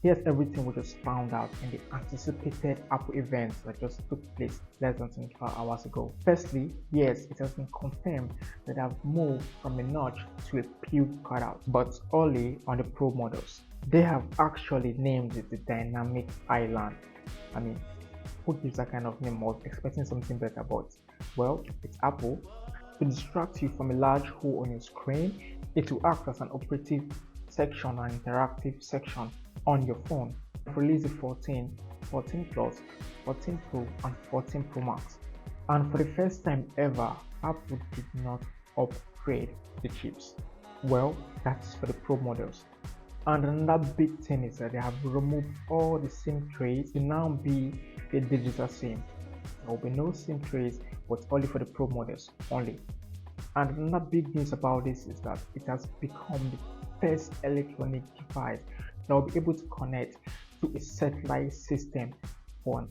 Here's everything we just found out in the anticipated Apple event that just took place less than 24 hours ago. Firstly, yes, it has been confirmed that they have moved from a notch to a peeled cutout, but only on the Pro models. They have actually named it the Dynamic Island. I mean, who gives that kind of name? I was expecting something better, but well, it's Apple. To distract you from a large hole on your screen, it will act as an operative section or an interactive section on your phone. Release the 14, 14 Plus, 14 Pro, and 14 Pro Max. And for the first time ever, Apple did not upgrade the chips. Well, that's for the Pro models. And another big thing is that they have removed all the SIM trays to now be a digital SIM. There will be no SIM trays, but only for the Pro models only. And another big news about this is that it has become the first electronic device that will be able to connect to a satellite system for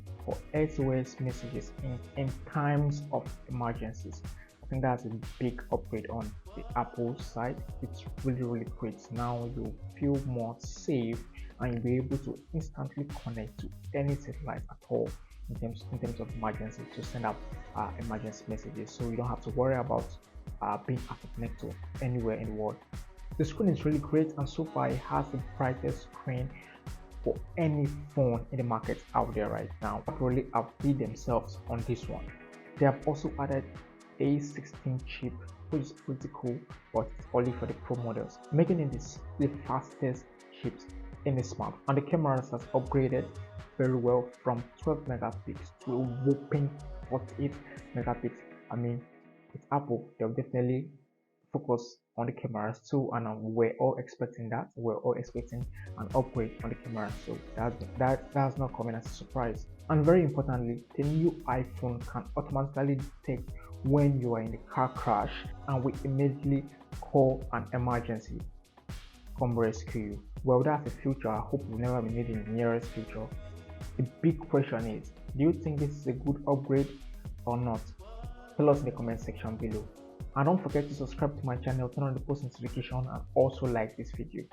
SOS messages in times of emergencies. I think that's a big upgrade on the Apple side. It's really great. Now you feel more safe and you'll be able to instantly connect to any satellite at all in terms of emergencies to send out emergency messages, so you don't have to worry about being able to connect to anywhere in the world. The screen is really great, and so far it has the brightest screen for any phone in the market out there right now. Really outbid themselves on this one. They have also added A16 chip, which is pretty cool, but it's only for the Pro models, making it the fastest chips in the smartphone. And the cameras has upgraded very well from 12 megapixels to a whopping 48 megapixels. I mean, it's Apple. They'll definitely focus on the cameras too, and we're all expecting that. We're all expecting an upgrade on the camera, so that's not coming as a surprise. And very importantly, the new iPhone can automatically detect when you are in a car crash and will immediately call an emergency come rescue you. Well, that's the future. I hope we'll never be needing in the nearest future. The big question is, do you think this is a good upgrade or not? Tell us in the comment section below. And don't forget to subscribe to my channel, turn on the post notification, and also like this video.